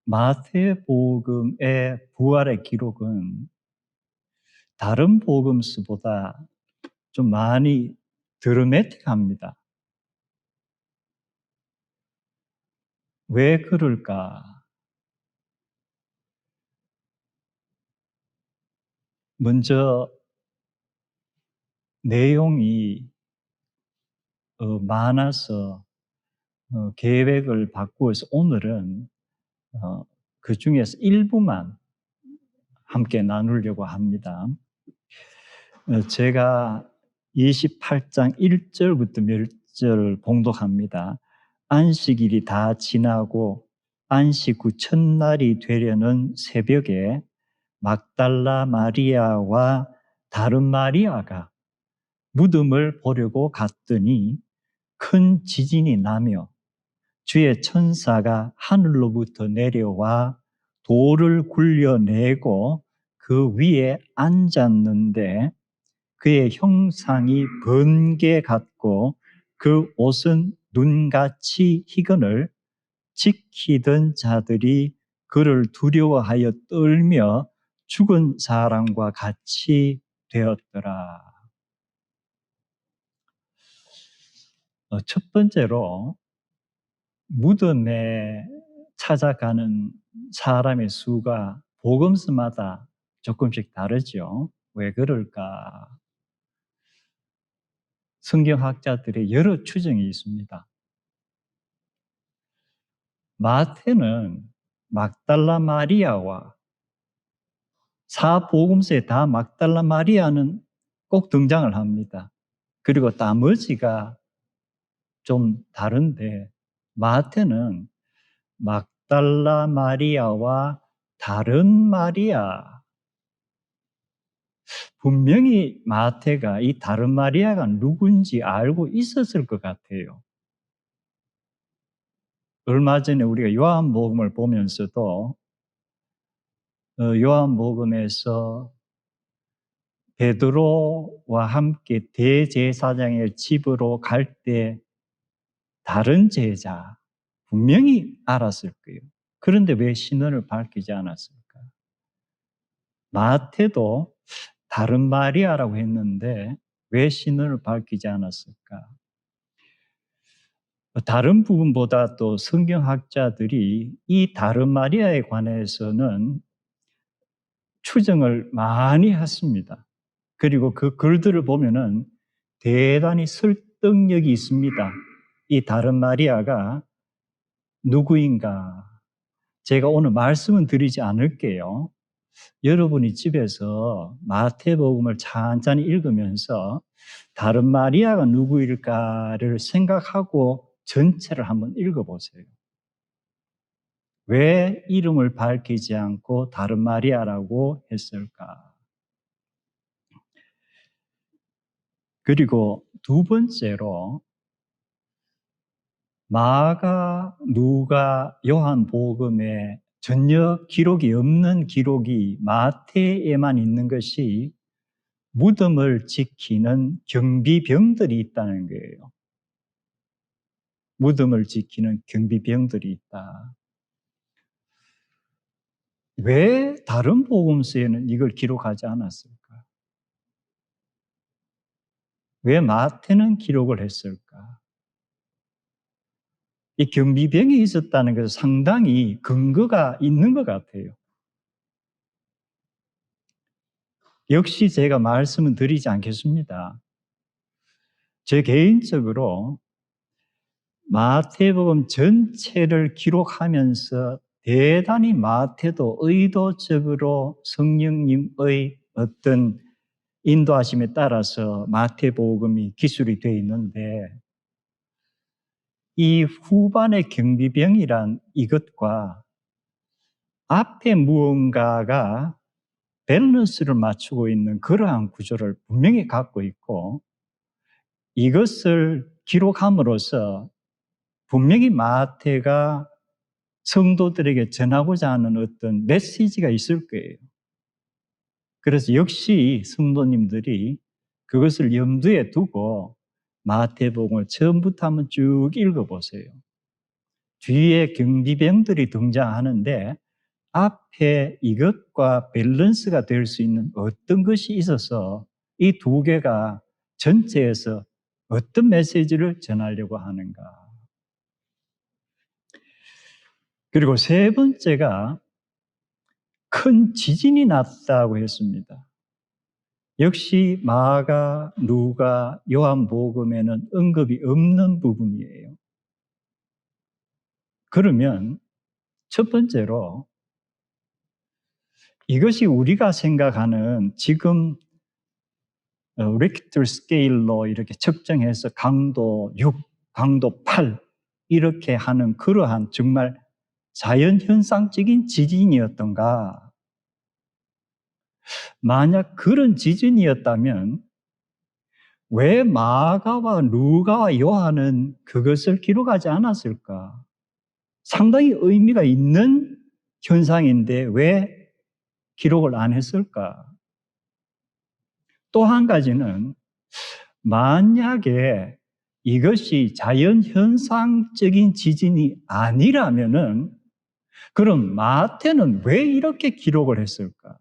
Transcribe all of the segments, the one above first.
마태복음의 부활의 기록은 다른 복음서보다 좀 많이 드라마틱합니다. 왜 그럴까? 먼저 내용이 많아서 계획을 바꾸어서 오늘은 그 중에서 일부만 함께 나누려고 합니다. 제가 28장 1절부터 몇 절 봉독합니다. 안식일이 다 지나고 안식 후 첫날이 되려는 새벽에 막달라 마리아와 다른 마리아가 무덤을 보려고 갔더니 큰 지진이 나며 주의 천사가 하늘로부터 내려와 돌을 굴려내고 그 위에 앉았는데 그의 형상이 번개 같고 그 옷은 눈같이 희건을 지키던 자들이 그를 두려워하여 떨며 죽은 사람과 같이 되었더라. 첫 번째로 무덤에 찾아가는 사람의 수가 복음서마다 조금씩 다르죠. 왜 그럴까? 성경학자들의 여러 추정이 있습니다. 마태는 막달라 마리아와 사복음서에 다 막달라 마리아는 꼭 등장을 합니다. 그리고 나머지가 좀 다른데 마태는 막달라 마리아와 다른 마리아, 분명히 마태가 이 다른 마리아가 누군지 알고 있었을 것 같아요. 얼마 전에 우리가 요한복음을 보면서도 요한복음에서 베드로와 함께 대제사장의 집으로 갈 때 다른 제자 분명히 알았을 거예요. 그런데 왜 신원을 밝히지 않았을까? 마태도 다른 마리아라고 했는데 왜 신원을 밝히지 않았을까? 다른 부분보다 또 성경학자들이 이 다른 마리아에 관해서는 추정을 많이 했습니다. 그리고 그 글들을 보면은 대단히 설득력이 있습니다. 이 다른 마리아가 누구인가? 제가 오늘 말씀은 드리지 않을게요. 여러분이 집에서 마태복음을 찬찬히 읽으면서 다른 마리아가 누구일까를 생각하고 전체를 한번 읽어보세요. 왜 이름을 밝히지 않고 다른 마리아라고 했을까? 그리고 두 번째로 마가, 누가, 요한복음에 전혀 기록이 없는 기록이 마태에만 있는 것이 무덤을 지키는 경비병들이 있다는 거예요. 무덤을 지키는 경비병들이 있다. 왜 다른 복음서에는 이걸 기록하지 않았을까? 왜 마태는 기록을 했을까? 이 경비병이 있었다는 것은 상당히 근거가 있는 것 같아요. 역시 제가 말씀은 드리지 않겠습니다. 제 개인적으로 마태복음 전체를 기록하면서 대단히 마태도 의도적으로 성령님의 어떤 인도하심에 따라서 마태복음이 기술이 되어 있는데 이 후반의 경비병이란 이것과 앞에 무언가가 밸런스를 맞추고 있는 그러한 구조를 분명히 갖고 있고 이것을 기록함으로써 분명히 마태가 성도들에게 전하고자 하는 어떤 메시지가 있을 거예요. 그래서 역시 성도님들이 그것을 염두에 두고 마태복음을 처음부터 한번 쭉 읽어보세요. 뒤에 경비병들이 등장하는데 앞에 이것과 밸런스가 될 수 있는 어떤 것이 있어서 이 두 개가 전체에서 어떤 메시지를 전하려고 하는가. 그리고 세 번째가 큰 지진이 났다고 했습니다. 역시 마가, 누가, 요한복음에는 언급이 없는 부분이에요. 그러면 첫 번째로 이것이 우리가 생각하는 지금 리크터 스케일로 이렇게 측정해서 강도 6, 강도 8 이렇게 하는 그러한 정말 자연현상적인 지진이었던가? 만약 그런 지진이었다면 왜 마가와 누가와 요한은 그것을 기록하지 않았을까? 상당히 의미가 있는 현상인데 왜 기록을 안 했을까? 또 한 가지는 만약에 이것이 자연현상적인 지진이 아니라면은 그럼 마태는 왜 이렇게 기록을 했을까?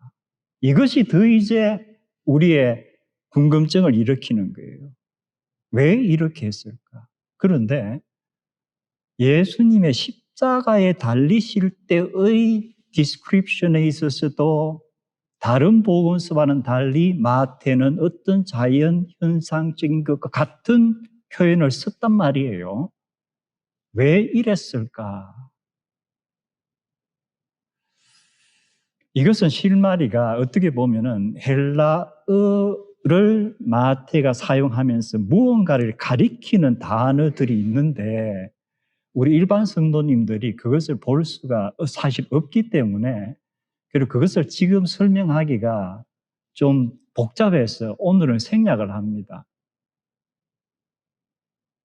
이것이 더 이제 우리의 궁금증을 일으키는 거예요. 왜 이렇게 했을까? 그런데 예수님의 십자가에 달리실 때의 디스크립션에 있어서도 다른 복음서와는 달리 마태는 어떤 자연 현상적인 것과 같은 표현을 썼단 말이에요. 왜 이랬을까? 이것은 실마리가 어떻게 보면은 헬라어를 마태가 사용하면서 무언가를 가리키는 단어들이 있는데 우리 일반 성도님들이 그것을 볼 수가 사실 없기 때문에 그리고 그것을 지금 설명하기가 좀 복잡해서 오늘은 생략을 합니다.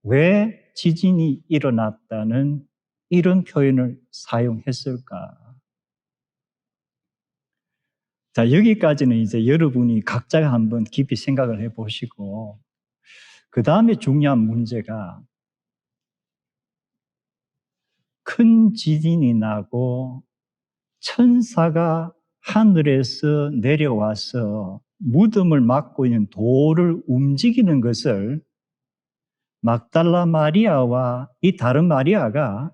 왜 지진이 일어났다는 이런 표현을 사용했을까? 자, 여기까지는 이제 여러분이 각자가 한번 깊이 생각을 해 보시고, 그 다음에 중요한 문제가 큰 지진이 나고 천사가 하늘에서 내려와서 무덤을 막고 있는 돌을 움직이는 것을 막달라 마리아와 이 다른 마리아가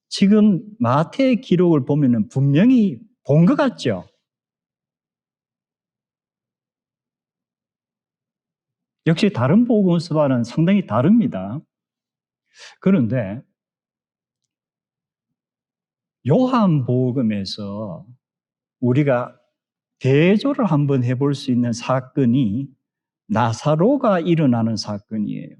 지금 마태의 기록을 보면은 분명히 본 것 같죠? 역시 다른 복음서와는 상당히 다릅니다. 그런데 요한복음에서 우리가 대조를 한번 해볼 수 있는 사건이 나사로가 일어나는 사건이에요.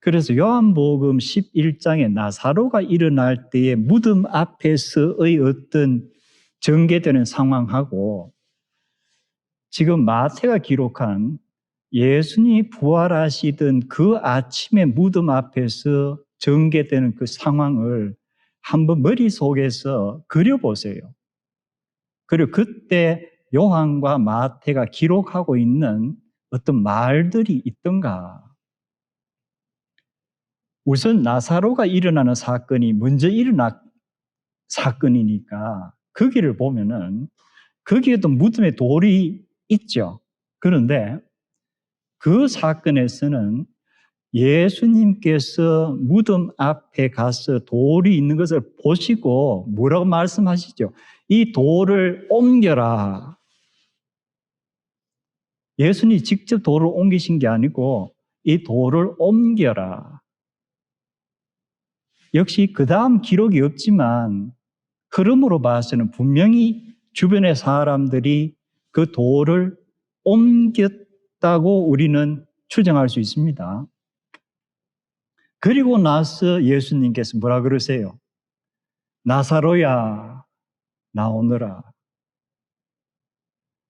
그래서 요한복음 11장에 나사로가 일어날 때의 무덤 앞에서의 어떤 전개되는 상황하고 지금 마태가 기록한 예수님이 부활하시던 그 아침에 무덤 앞에서 전개되는 그 상황을 한번 머릿속에서 그려보세요. 그리고 그때 요한과 마태가 기록하고 있는 어떤 말들이 있던가. 우선 나사로가 일어나는 사건이 먼저 일어난 사건이니까 거기를 보면은 거기에도 무덤에 돌이 있죠. 그런데 그 사건에서는 예수님께서 무덤 앞에 가서 돌이 있는 것을 보시고 뭐라고 말씀하시죠? 이 돌을 옮겨라. 예수님이 직접 돌을 옮기신 게 아니고 이 돌을 옮겨라. 역시 그 다음 기록이 없지만 흐름으로 봐서는 분명히 주변의 사람들이 그 돌을 옮겼다고 우리는 추정할 수 있습니다. 그리고 나서 예수님께서 뭐라 그러세요? 나사로야, 나오너라.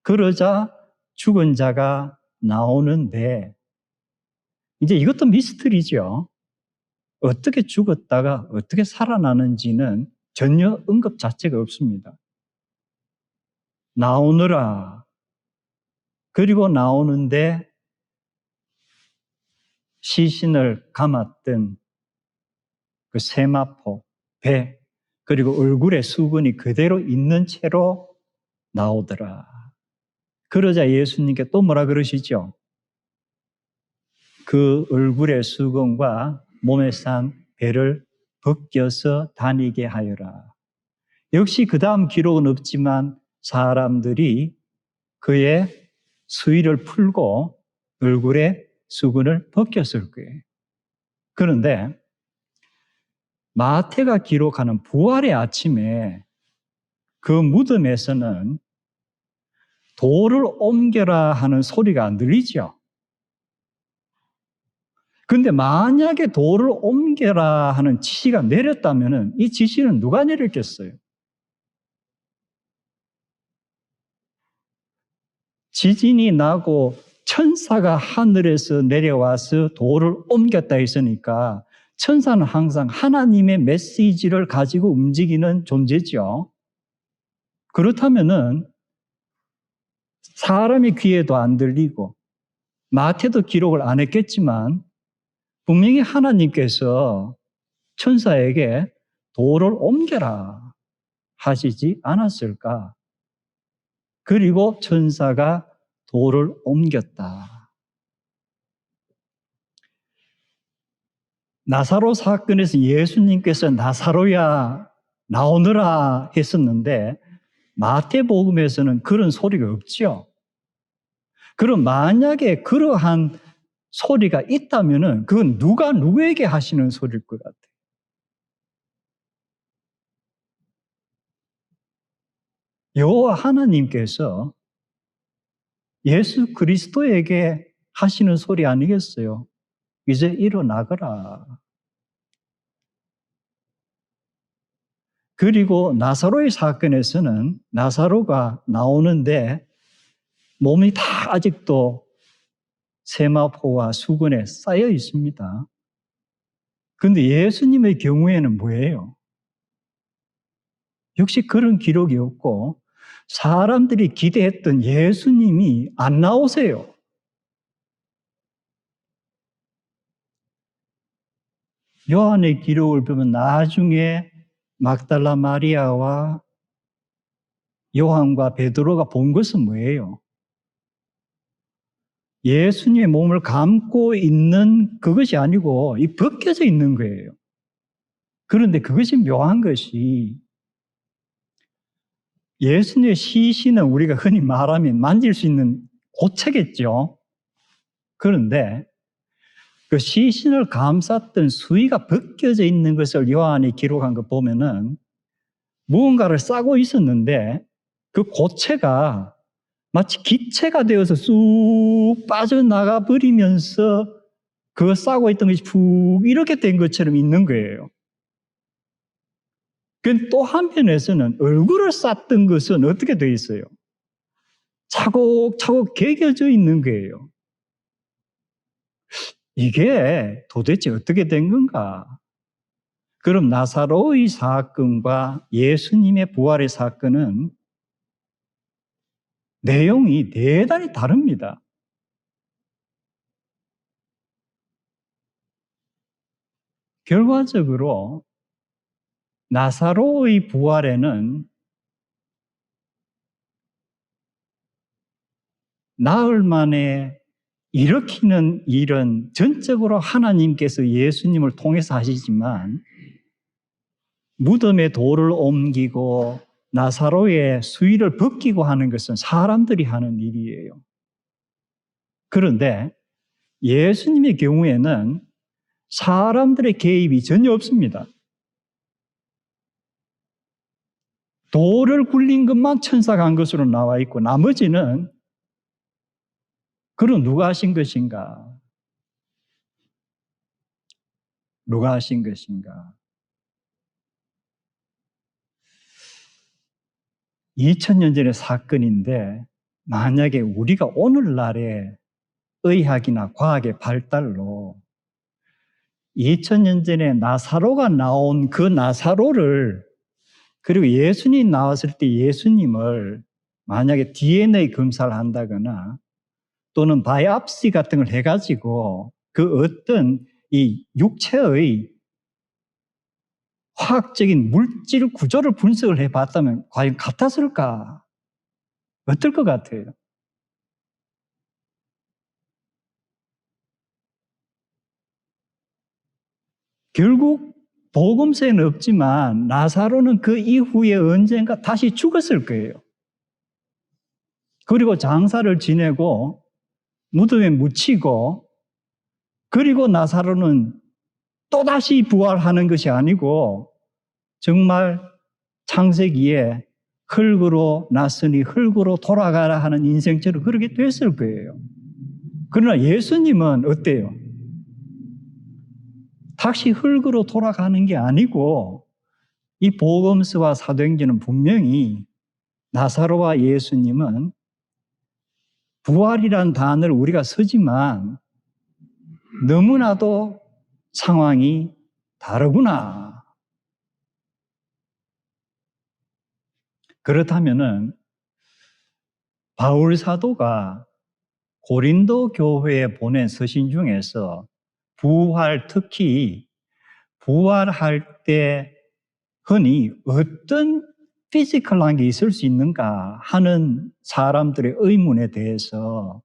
그러자 죽은 자가 나오는데, 이제 이것도 미스터리죠. 어떻게 죽었다가 어떻게 살아나는지는 전혀 언급 자체가 없습니다. 나오느라. 그리고 나오는데 시신을 감았던 그 세마포, 배, 그리고 얼굴에 수건이 그대로 있는 채로 나오더라. 그러자 예수님께 또 뭐라 그러시죠? 그 얼굴의 수건과 몸에 싼 배를 벗겨서 다니게 하여라. 역시 그 다음 기록은 없지만 사람들이 그의 수의를 풀고 얼굴에 수건을 벗겼을 거예요. 그런데 마태가 기록하는 부활의 아침에 그 무덤에서는 돌을 옮겨라 하는 소리가 안 들리죠. 근데 만약에 돌을 옮겨라 하는 지시가 내렸다면 이 지시는 누가 내렸겠어요? 지진이 나고 천사가 하늘에서 내려와서 돌을 옮겼다 했으니까 천사는 항상 하나님의 메시지를 가지고 움직이는 존재죠. 그렇다면은 사람의 귀에도 안 들리고 마태도 기록을 안 했겠지만 분명히 하나님께서 천사에게 돌을 옮겨라 하시지 않았을까? 그리고 천사가 돌을 옮겼다. 나사로 사건에서 예수님께서 나사로야 나오너라 했었는데 마태복음에서는 그런 소리가 없죠. 그럼 만약에 그러한 소리가 있다면은 그건 누가 누구에게 하시는 소리일 것 같아요? 여호와 하나님께서 예수 그리스도에게 하시는 소리 아니겠어요? 이제 일어나거라. 그리고 나사로의 사건에서는 나사로가 나오는데 몸이 다 아직도 세마포와 수건에 쌓여 있습니다. 그런데 예수님의 경우에는 뭐예요? 역시 그런 기록이 없고 사람들이 기대했던 예수님이 안 나오세요. 요한의 기록을 보면 나중에 막달라 마리아와 요한과 베드로가 본 것은 뭐예요? 예수님의 몸을 감고 있는 그것이 아니고 이 벗겨져 있는 거예요. 그런데 그것이 묘한 것이 예수님의 시신은 우리가 흔히 말하면 만질 수 있는 고체겠죠. 그런데 그 시신을 감쌌던 수의가 벗겨져 있는 것을 요한이 기록한 거 보면은 무언가를 싸고 있었는데 그 고체가 마치 기체가 되어서 쑥 빠져나가 버리면서 그 싸고 있던 것이 푹 이렇게 된 것처럼 있는 거예요. 또 한편에서는 얼굴을 쌌던 것은 어떻게 되어 있어요? 차곡차곡 개겨져 있는 거예요. 이게 도대체 어떻게 된 건가? 그럼 나사로의 사건과 예수님의 부활의 사건은 내용이 대단히 다릅니다. 결과적으로 나사로의 부활에는 나흘 만에 일으키는 일은 전적으로 하나님께서 예수님을 통해서 하시지만 무덤에 돌을 옮기고 나사로의 수의를 벗기고 하는 것은 사람들이 하는 일이에요. 그런데 예수님의 경우에는 사람들의 개입이 전혀 없습니다. 돌을 굴린 것만 천사가 한 것으로 나와 있고 나머지는 그럼 누가 하신 것인가? 누가 하신 것인가? 2000년 전의 사건인데 만약에 우리가 오늘날의 의학이나 과학의 발달로 2000년 전에 나사로가 나온 그 나사로를 그리고 예수님이 나왔을 때 예수님을 만약에 DNA 검사를 한다거나 또는 바이옵시 같은 걸 해가지고 그 어떤 이 육체의 화학적인 물질 구조를 분석을 해봤다면 과연 같았을까? 어떨 것 같아요? 결국 복음서에는 없지만 나사로는 그 이후에 언젠가 다시 죽었을 거예요. 그리고 장사를 지내고 무덤에 묻히고, 그리고 나사로는 또다시 부활하는 것이 아니고 정말 창세기에 흙으로 났으니 흙으로 돌아가라 하는 인생처럼 그렇게 됐을 거예요. 그러나 예수님은 어때요? 다시 흙으로 돌아가는 게 아니고, 이 복음서와 사도행전은 분명히 나사로와 예수님은 부활이란 단어를 우리가 쓰지만 너무나도 상황이 다르구나. 그렇다면은 바울 사도가 고린도 교회에 보낸 서신 중에서 특히 부활할 때 흔히 어떤 피지컬한 게 있을 수 있는가 하는 사람들의 의문에 대해서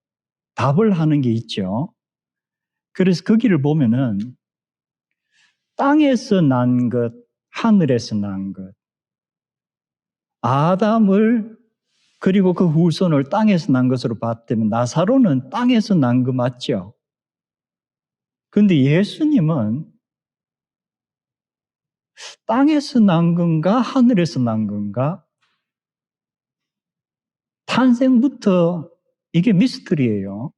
답을 하는 게 있죠. 그래서 거기를 보면은 땅에서 난 것, 하늘에서 난 것, 아담을 그리고 그 후손을 땅에서 난 것으로 봤다면 나사로는 땅에서 난 거 맞죠? 근데 예수님은 땅에서 난 건가 하늘에서 난 건가? 탄생부터 이게 미스터리예요.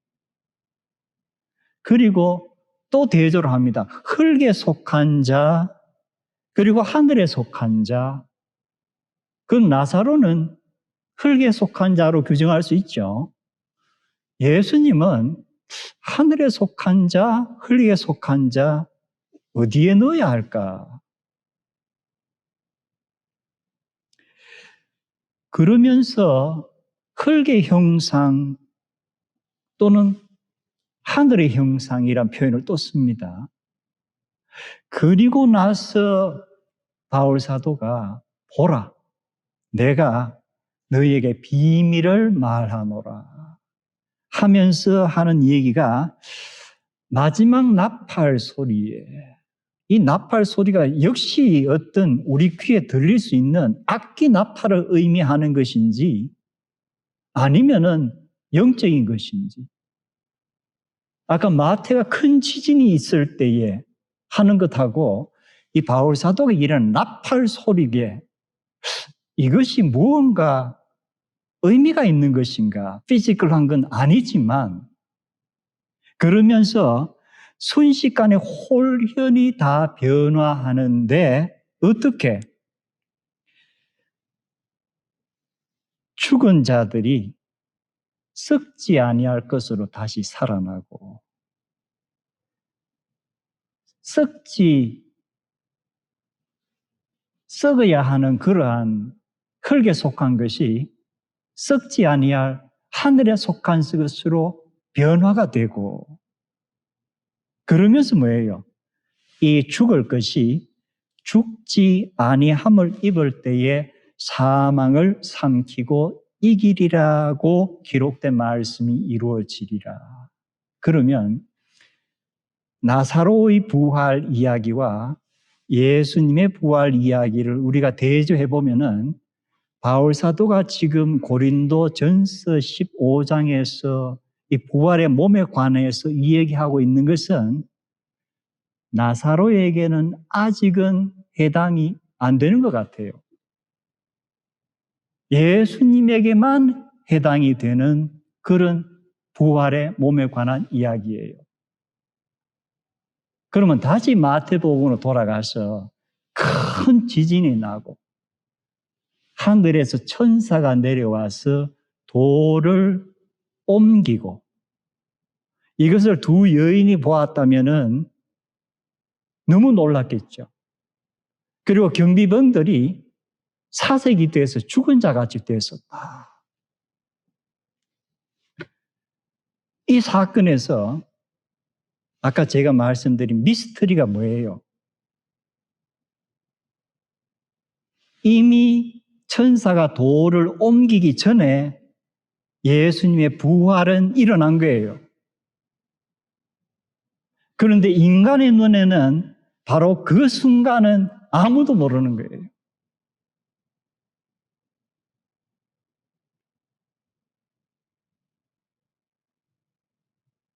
그리고 또 대조를 합니다. 흙에 속한 자, 그리고 하늘에 속한 자. 그럼 나사로는 흙에 속한 자로 규정할 수 있죠. 예수님은 하늘에 속한 자, 흙에 속한 자, 어디에 넣어야 할까? 그러면서 흙의 형상 또는 하늘의 형상이란 표현을 또 씁니다. 그리고 나서 바울 사도가 보라, 내가 너희에게 비밀을 말하노라 하면서 하는 얘기가 마지막 나팔 소리에, 이 나팔 소리가 역시 어떤 우리 귀에 들릴 수 있는 악기 나팔을 의미하는 것인지 아니면은 영적인 것인지, 아까 마태가 큰 지진이 있을 때에 하는 것하고 이 바울 사도가 이런 나팔 소리에 이것이 무언가 의미가 있는 것인가? 피지컬한 건 아니지만 그러면서 순식간에 홀현이 다 변화하는데 어떻게? 죽은 자들이 썩지 아니할 것으로 다시 살아나고, 썩어야 하는 그러한 흙에 속한 것이 썩지 아니할 하늘에 속한 것으로 변화가 되고, 그러면서 뭐예요? 이 죽을 것이 죽지 아니함을 입을 때에 사망을 삼키고 이기리라고 기록된 말씀이 이루어지리라. 그러면 나사로의 부활 이야기와 예수님의 부활 이야기를 우리가 대조해 보면은 바울 사도가 지금 고린도 전서 15장에서 이 부활의 몸에 관해서 이야기하고 있는 것은 나사로에게는 아직은 해당이 안 되는 것 같아요. 예수님에게만 해당이 되는 그런 부활의 몸에 관한 이야기예요. 그러면 다시 마태복음으로 돌아가서 큰 지진이 나고 하늘에서 천사가 내려와서 돌을 옮기고, 이것을 두 여인이 보았다면은 너무 놀랐겠죠. 그리고 경비병들이 사색이 돼서 죽은 자같이 됐었다. 이 사건에서 아까 제가 말씀드린 미스터리가 뭐예요? 이미 천사가 돌을 옮기기 전에 예수님의 부활은 일어난 거예요. 그런데 인간의 눈에는 바로 그 순간은 아무도 모르는 거예요.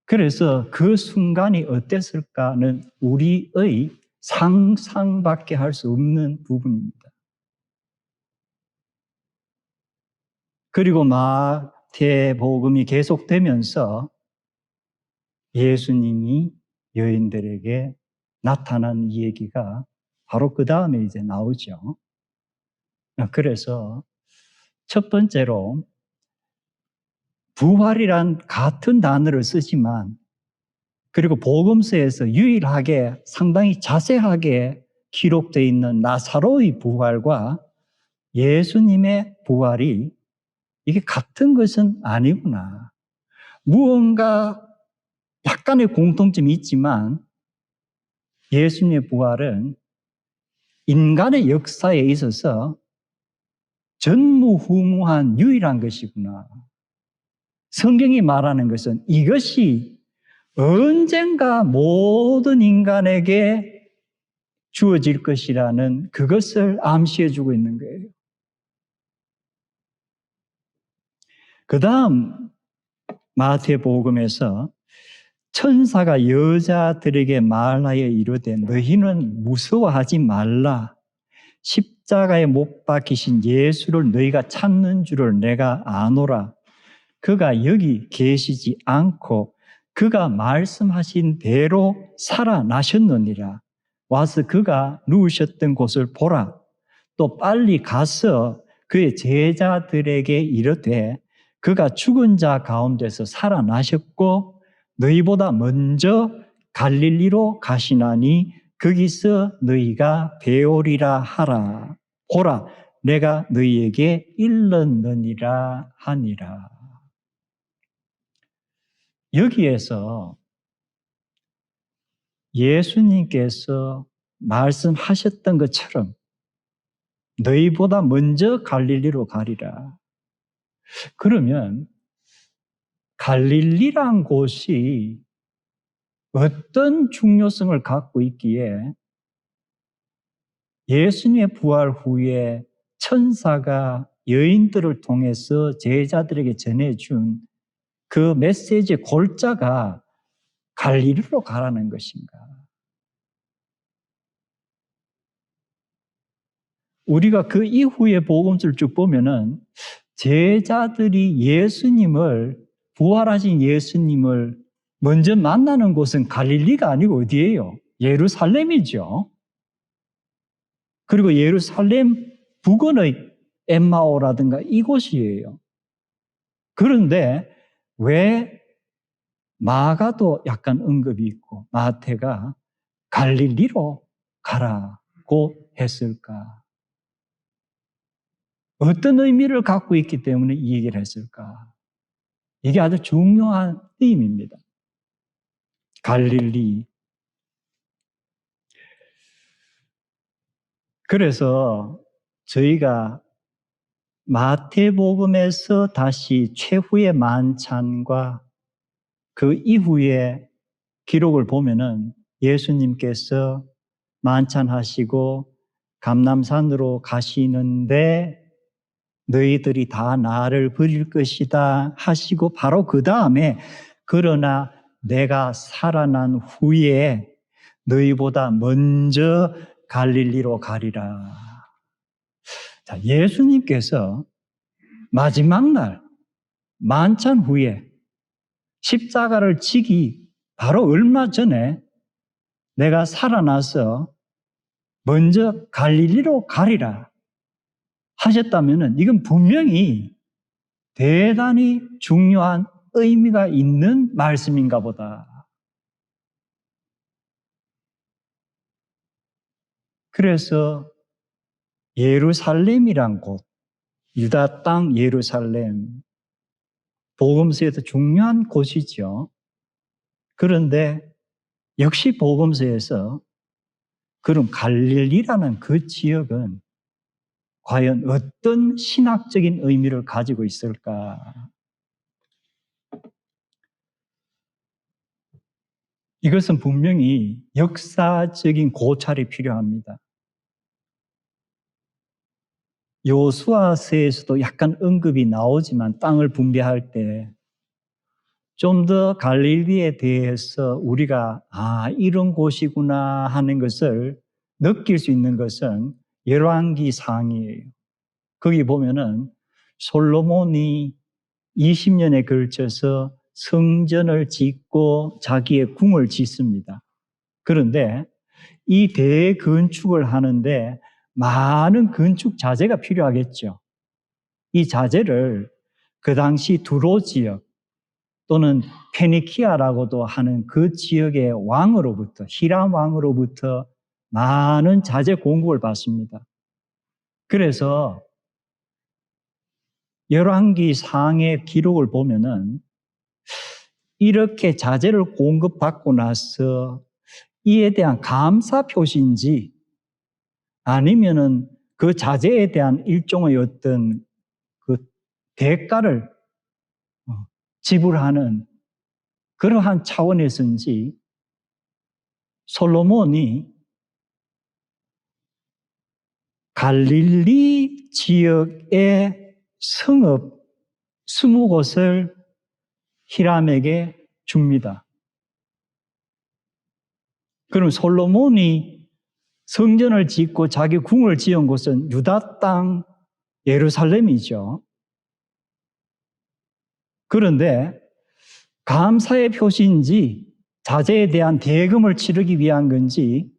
그래서 그 순간이 어땠을까는 우리의 상상밖에 할 수 없는 부분입니다. 그리고 마태복음이 계속되면서 예수님이 여인들에게 나타난 이 얘기가 바로 그 다음에 이제 나오죠. 그래서 첫 번째로 부활이란 같은 단어를 쓰지만 그리고 복음서에서 유일하게 상당히 자세하게 기록되어 있는 나사로의 부활과 예수님의 부활이 이게 같은 것은 아니구나. 무언가 약간의 공통점이 있지만 예수님의 부활은 인간의 역사에 있어서 전무후무한 유일한 것이구나. 성경이 말하는 것은 이것이 언젠가 모든 인간에게 주어질 것이라는 그것을 암시해 주고 있는 거예요. 그 다음 마태복음에서 천사가 여자들에게 말하여 이르되 너희는 무서워하지 말라. 십자가에 못 박히신 예수를 너희가 찾는 줄을 내가 아노라. 그가 여기 계시지 않고 그가 말씀하신 대로 살아나셨느니라. 와서 그가 누우셨던 곳을 보라. 또 빨리 가서 그의 제자들에게 이르되 그가 죽은 자 가운데서 살아나셨고 너희보다 먼저 갈릴리로 가시나니 거기서 너희가 배우리라 하라. 보라, 내가 너희에게 일렀느니라 하니라. 여기에서 예수님께서 말씀하셨던 것처럼 너희보다 먼저 갈릴리로 가리라. 그러면 갈릴리란 곳이 어떤 중요성을 갖고 있기에 예수님의 부활 후에 천사가 여인들을 통해서 제자들에게 전해준 그 메시지의 골자가 갈릴리로 가라는 것인가? 우리가 그 이후의 복음서를 쭉 보면은 제자들이 부활하신 예수님을 먼저 만나는 곳은 갈릴리가 아니고 어디예요? 예루살렘이죠. 그리고 예루살렘 부근의 엠마오라든가 이곳이에요. 그런데 왜 마가도 약간 언급이 있고 마태가 갈릴리로 가라고 했을까? 어떤 의미를 갖고 있기 때문에 이 얘기를 했을까? 이게 아주 중요한 의미입니다. 갈릴리. 그래서 저희가 마태복음에서 다시 최후의 만찬과 그 이후의 기록을 보면은 예수님께서 만찬하시고 감람산으로 가시는데 너희들이 다 나를 버릴 것이다 하시고 바로 그 다음에 그러나 내가 살아난 후에 너희보다 먼저 갈릴리로 가리라. 자, 예수님께서 마지막 날 만찬 후에 십자가를 지기 바로 얼마 전에 내가 살아나서 먼저 갈릴리로 가리라 하셨다면 이건 분명히 대단히 중요한 의미가 있는 말씀인가 보다. 그래서 예루살렘이란 곳, 유다 땅 예루살렘, 복음서에도 중요한 곳이죠. 그런데 역시 복음서에서 그럼 갈릴리라는 그 지역은 과연 어떤 신학적인 의미를 가지고 있을까? 이것은 분명히 역사적인 고찰이 필요합니다. 여호수아서에서도 약간 언급이 나오지만 땅을 분배할 때 좀 더 갈릴리에 대해서 우리가 이런 곳이구나 하는 것을 느낄 수 있는 것은 열왕기상이에요. 거기 보면은 솔로몬이 20년에 걸쳐서 성전을 짓고 자기의 궁을 짓습니다. 그런데 이 대건축을 하는데 많은 건축 자재가 필요하겠죠. 이 자재를 그 당시 두로 지역 또는 페니키아라고도 하는 그 지역의 왕으로부터, 히람 왕으로부터 많은 자재 공급을 받습니다. 그래서 열왕기상의 기록을 보면은 이렇게 자재를 공급받고 나서 이에 대한 감사 표시인지 아니면은 그 자재에 대한 일종의 어떤 그 대가를 지불하는 그러한 차원에서인지 솔로몬이 갈릴리 지역의 성읍 20곳을 히람에게 줍니다. 그럼 솔로몬이 성전을 짓고 자기 궁을 지은 곳은 유다 땅 예루살렘이죠. 그런데 감사의 표시인지 자재에 대한 대금을 치르기 위한 건지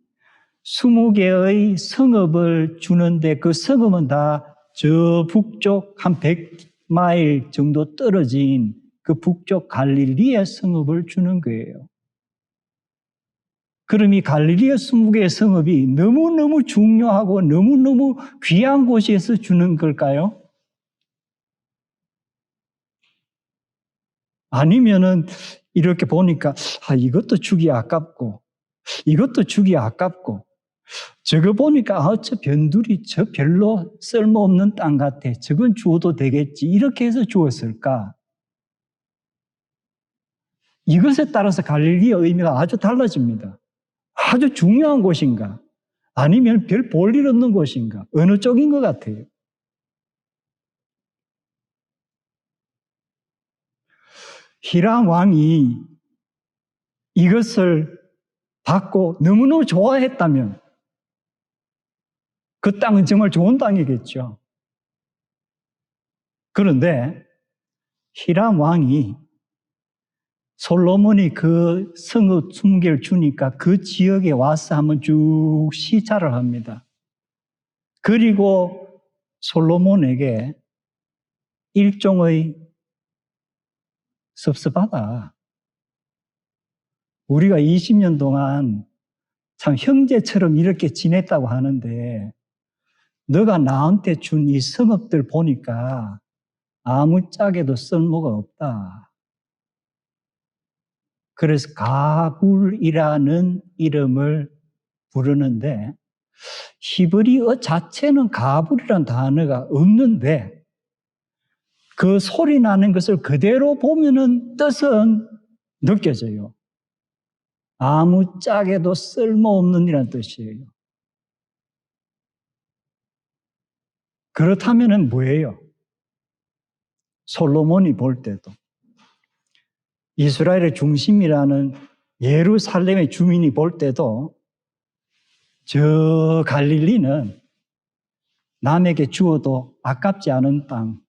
20개의 성읍을 주는데 그 성읍은 다 저 북쪽 한 100마일 정도 떨어진 그 북쪽 갈릴리의 성읍을 주는 거예요. 그럼 이 갈릴리의 20개의 성읍이 너무너무 중요하고 너무너무 귀한 곳에서 주는 걸까요? 아니면은 이렇게 보니까 이것도 주기 아깝고 이것도 주기 아깝고 저거 보니까 저 변두리 저 별로 쓸모없는 땅 같아. 저건 주어도 되겠지. 이렇게 해서 주었을까? 이것에 따라서 갈릴리의 의미가 아주 달라집니다. 아주 중요한 곳인가? 아니면 별 볼 일 없는 곳인가? 어느 쪽인 것 같아요? 히람 왕이 이것을 받고 너무너무 좋아했다면 그 땅은 정말 좋은 땅이겠죠. 그런데 히람 왕이 솔로몬이 그 성읍 20개를 주니까 그 지역에 와서 한번 쭉 시찰을 합니다. 그리고 솔로몬에게 일종의 섭섭하다. 우리가 20년 동안 참 형제처럼 이렇게 지냈다고 하는데 너가 나한테 준 이 성읍들 보니까 아무짝에도 쓸모가 없다. 그래서 가불이라는 이름을 부르는데 히브리어 자체는 가불이라는 단어가 없는데 그 소리 나는 것을 그대로 보면은 뜻은 느껴져요. 아무짝에도 쓸모없는 이라는 뜻이에요. 그렇다면은 뭐예요? 솔로몬이 볼 때도 이스라엘의 중심이라는 예루살렘의 주민이 볼 때도 저 갈릴리는 남에게 주어도 아깝지 않은 땅,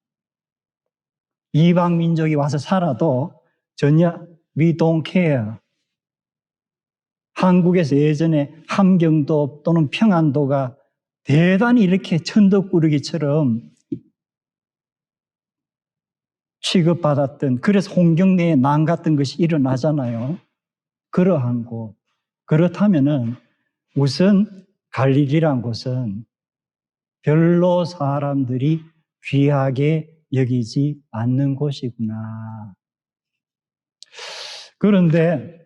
이방 민족이 와서 살아도 전혀 we don't care. 한국에서 예전에 함경도 또는 평안도가 대단히 이렇게 천덕꾸러기처럼 취급받았던, 그래서 홍경래에 난 같은 것이 일어나잖아요. 그러한 곳. 그렇다면은 우선 갈릴리란 곳은 별로 사람들이 귀하게 여기지 않는 곳이구나. 그런데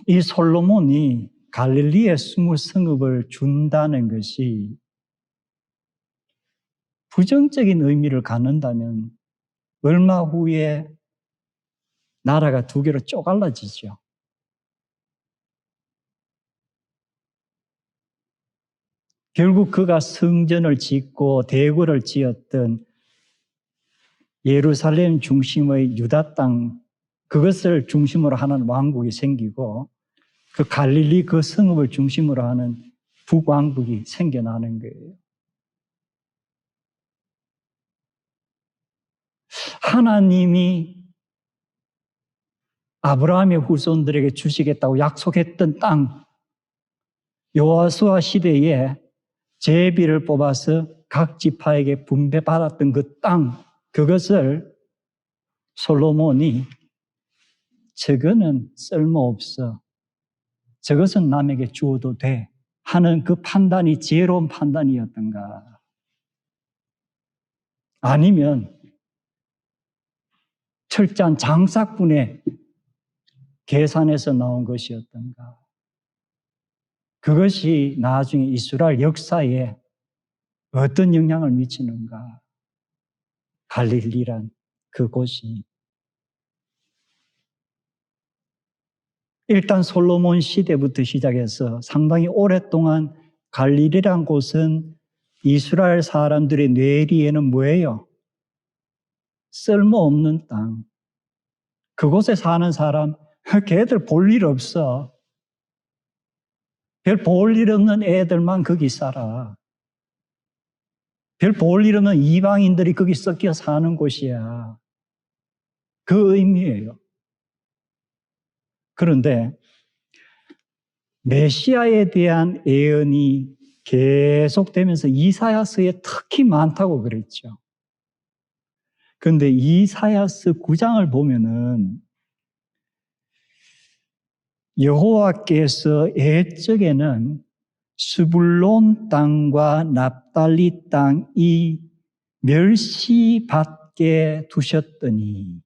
이 솔로몬이 갈릴리의 20성읍을 준다는 것이 부정적인 의미를 갖는다면 얼마 후에 나라가 두 개로 쪼갈라지죠. 결국 그가 성전을 짓고 대궐을 지었던 예루살렘 중심의 유다 땅, 그것을 중심으로 하는 왕국이 생기고 그 갈릴리 그 성읍을 중심으로 하는 북왕국이 생겨나는 거예요. 하나님이 아브라함의 후손들에게 주시겠다고 약속했던 땅, 여호수아 시대에 제비를 뽑아서 각 지파에게 분배받았던 그 땅, 그것을 솔로몬이 저거는 쓸모없어, 저것은 남에게 주어도 돼 하는 그 판단이 지혜로운 판단이었던가, 아니면 철저한 장사꾼의 계산에서 나온 것이었던가, 그것이 나중에 이스라엘 역사에 어떤 영향을 미치는가. 갈릴리란 그곳이 일단 솔로몬 시대부터 시작해서 상당히 오랫동안 갈릴리란 곳은 이스라엘 사람들의 뇌리에는 뭐예요? 쓸모없는 땅. 그곳에 사는 사람, 걔들 볼 일 없어. 별 볼 일 없는 애들만 거기 살아. 별 볼 일 없는 이방인들이 거기 섞여 사는 곳이야. 그 의미예요. 그런데 메시아에 대한 예언이 계속되면서 이사야서에 특히 많다고 그랬죠. 그런데 이사야서 9장을 보면은 여호와께서 옛적에는 스불론 땅과 납달리 땅이 멸시받게 두셨더니,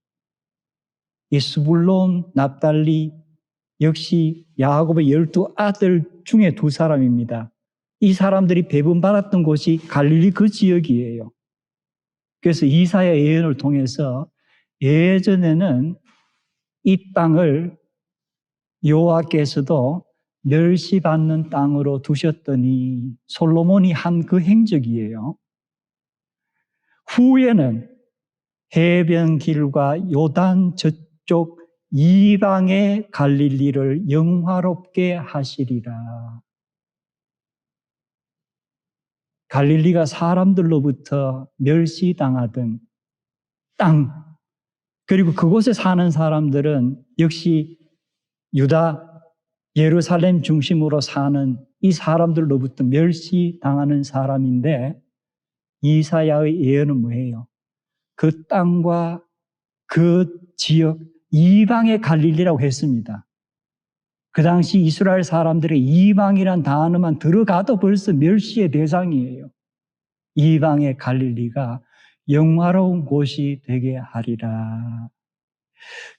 이 스불론, 납달리 역시 야곱의 12 아들 중에 2사람입니다. 이 사람들이 배분받았던 곳이 갈릴리 그 지역이에요. 그래서 이사야 예언을 통해서 예전에는 이 땅을 여호와께서도 멸시받는 땅으로 두셨더니, 솔로몬이 한 그 행적이에요. 후에는 해변길과 요단 저쪽 이방의 갈릴리를 영화롭게 하시리라. 갈릴리가 사람들로부터 멸시당하던 땅, 그리고 그곳에 사는 사람들은 역시 유다, 예루살렘 중심으로 사는 이 사람들로부터 멸시당하는 사람인데, 이사야의 예언은 뭐예요? 그 땅과 그 지역, 이방의 갈릴리라고 했습니다. 그 당시 이스라엘 사람들의 이방이란 단어만 들어가도 벌써 멸시의 대상이에요. 이방의 갈릴리가 영화로운 곳이 되게 하리라.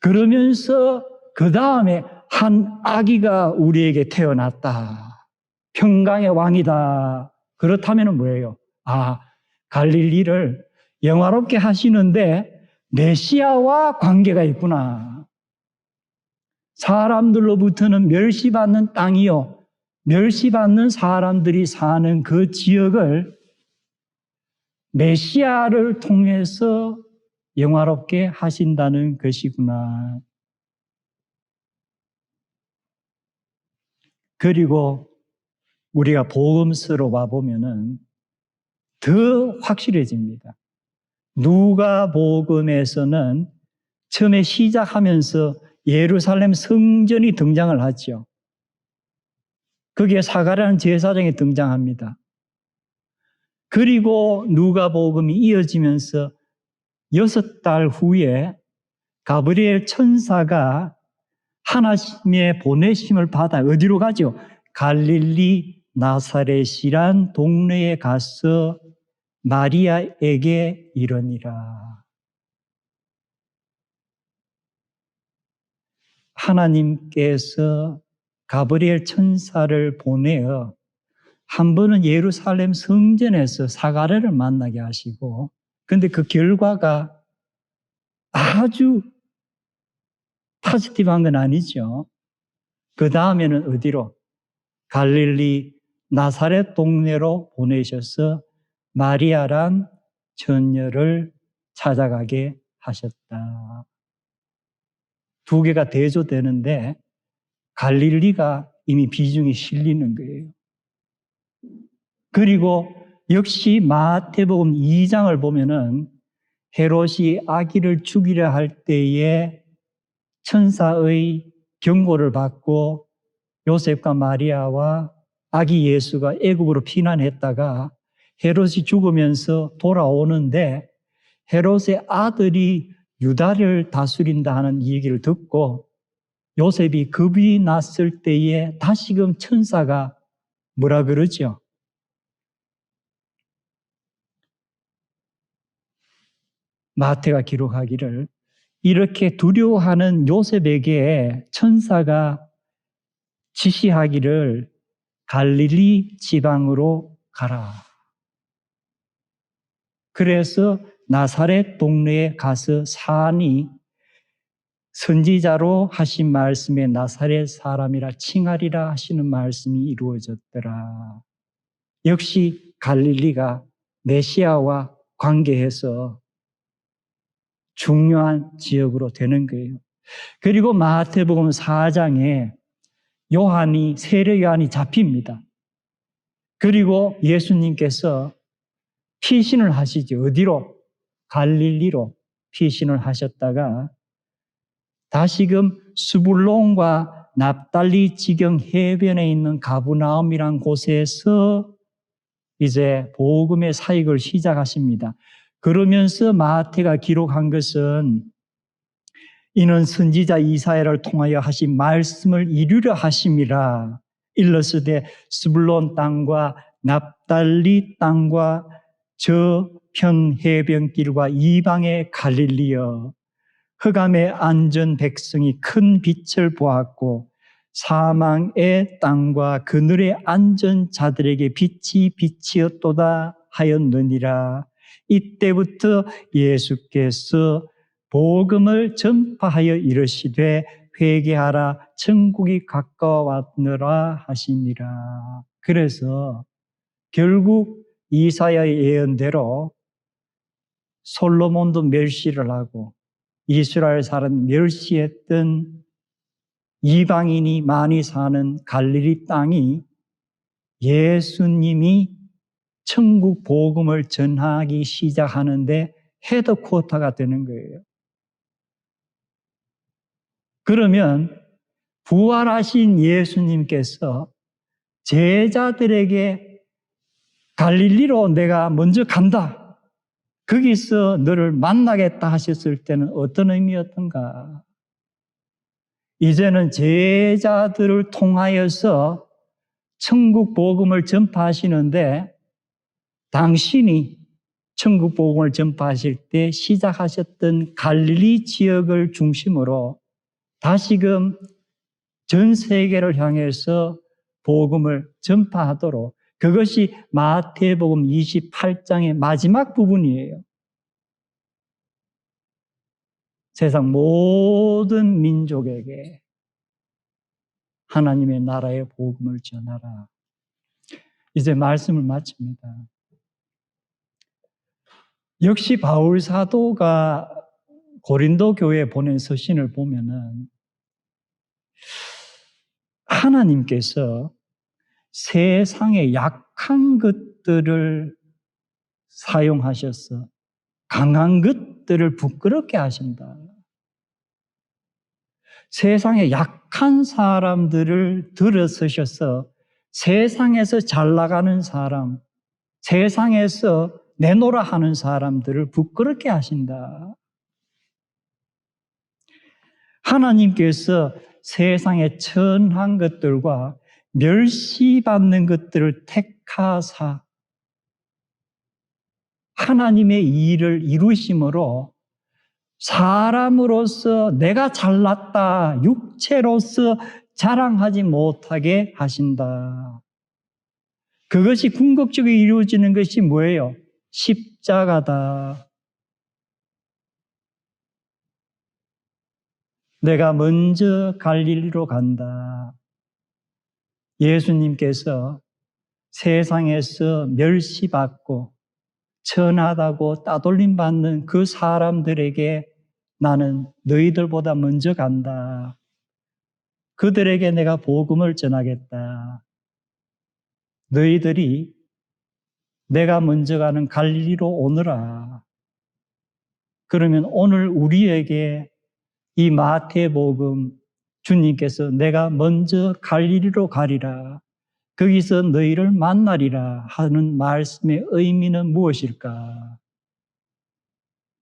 그러면서 그 다음에 한 아기가 우리에게 태어났다. 평강의 왕이다. 그렇다면 뭐예요? 아, 갈릴리를 영화롭게 하시는데 메시아와 관계가 있구나. 사람들로부터는 멸시받는 땅이요, 멸시받는 사람들이 사는 그 지역을 메시아를 통해서 영화롭게 하신다는 것이구나. 그리고 우리가 복음서로 와보면은 더 확실해집니다. 누가복음에서는 처음에 시작하면서 예루살렘 성전이 등장을 하죠. 거기에 사가랴는 제사장이 등장합니다. 그리고 누가복음이 이어지면서 6달 후에 가브리엘 천사가 하나님의 보내심을 받아 어디로 가죠? 갈릴리 나사렛이란 동네에 가서 마리아에게 이르니라. 하나님께서 가브리엘 천사를 보내어 한 번은 예루살렘 성전에서 사가랴를 만나게 하시고, 근데 그 결과가 아주 포지티브한 건 아니죠. 그 다음에는 어디로? 갈릴리 나사렛 동네로 보내셔서 마리아란 처녀를 찾아가게 하셨다. 두 개가 대조되는데 갈릴리가 이미 비중이 실리는 거예요. 그리고 역시 마태복음 2장을 보면은 헤롯이 아기를 죽이려 할 때에 천사의 경고를 받고 요셉과 마리아와 아기 예수가 애굽으로 피난했다가 헤롯이 죽으면서 돌아오는데 헤롯의 아들이 유다를 다스린다 하는 얘기를 듣고 요셉이 겁이 났을 때에 다시금 천사가 뭐라 그러죠? 마태가 기록하기를 이렇게 두려워하는 요셉에게 천사가 지시하기를 갈릴리 지방으로 가라. 그래서 나사렛 동네에 가서 사니 선지자로 하신 말씀에 나사렛 사람이라 칭하리라 하시는 말씀이 이루어졌더라. 역시 갈릴리가 메시아와 관계해서 중요한 지역으로 되는 거예요. 그리고 마태복음 4장에 세례 요한이 잡힙니다. 그리고 예수님께서 피신을 하시죠. 어디로? 갈릴리로 피신을 하셨다가 다시금 스불론과 납달리 지경 해변에 있는 가브나움이란 곳에서 이제 복음의 사역을 시작하십니다. 그러면서 마태가 기록한 것은 이는 선지자 이사야를 통하여 하신 말씀을 이루려 하심이라. 일러스되 스불론 땅과 납달리 땅과 저편 해변길과 이방의 갈릴리여, 흑암에 앉은 백성이 큰 빛을 보았고 사망의 땅과 그늘에 앉은 자들에게 빛이 빛이었도다 하였느니라. 이때부터 예수께서 복음을 전파하여 이르시되 회개하라 천국이 가까워왔느라 하시니라. 그래서 결국 이사야의 예언대로 솔로몬도 멸시를 하고 이스라엘 사람 멸시했던 이방인이 많이 사는 갈릴리 땅이 예수님이 천국 복음을 전하기 시작하는데 헤드쿼터가 되는 거예요. 그러면 부활하신 예수님께서 제자들에게 갈릴리로 내가 먼저 간다, 거기서 너를 만나겠다 하셨을 때는 어떤 의미였던가? 이제는 제자들을 통하여서 천국 복음을 전파하시는데 당신이 천국 복음을 전파하실 때 시작하셨던 갈릴리 지역을 중심으로 다시금 전 세계를 향해서 복음을 전파하도록, 그것이 마태복음 28장의 마지막 부분이에요. 세상 모든 민족에게 하나님의 나라의 복음을 전하라. 이제 말씀을 마칩니다. 역시 바울 사도가 고린도 교회에 보낸 서신을 보면은 하나님께서 세상의 약한 것들을 사용하셔서 강한 것들을 부끄럽게 하신다. 세상의 약한 사람들을 들어서셔서 세상에서 잘 나가는 사람, 세상에서 내놓으라 하는 사람들을 부끄럽게 하신다. 하나님께서 세상의 천한 것들과 멸시받는 것들을 택하사 하나님의 일을 이루심으로 사람으로서 내가 잘났다, 육체로서 자랑하지 못하게 하신다. 그것이 궁극적으로 이루어지는 것이 뭐예요? 십자가다. 내가 먼저 갈릴리로 간다. 예수님께서 세상에서 멸시받고 천하다고 따돌림 받는 그 사람들에게 나는 너희들보다 먼저 간다. 그들에게 내가 복음을 전하겠다. 너희들이 내가 먼저 가는 갈릴리로 오너라. 그러면 오늘 우리에게 이 마태복음 주님께서 내가 먼저 갈릴리로 가리라. 거기서 너희를 만나리라 하는 말씀의 의미는 무엇일까?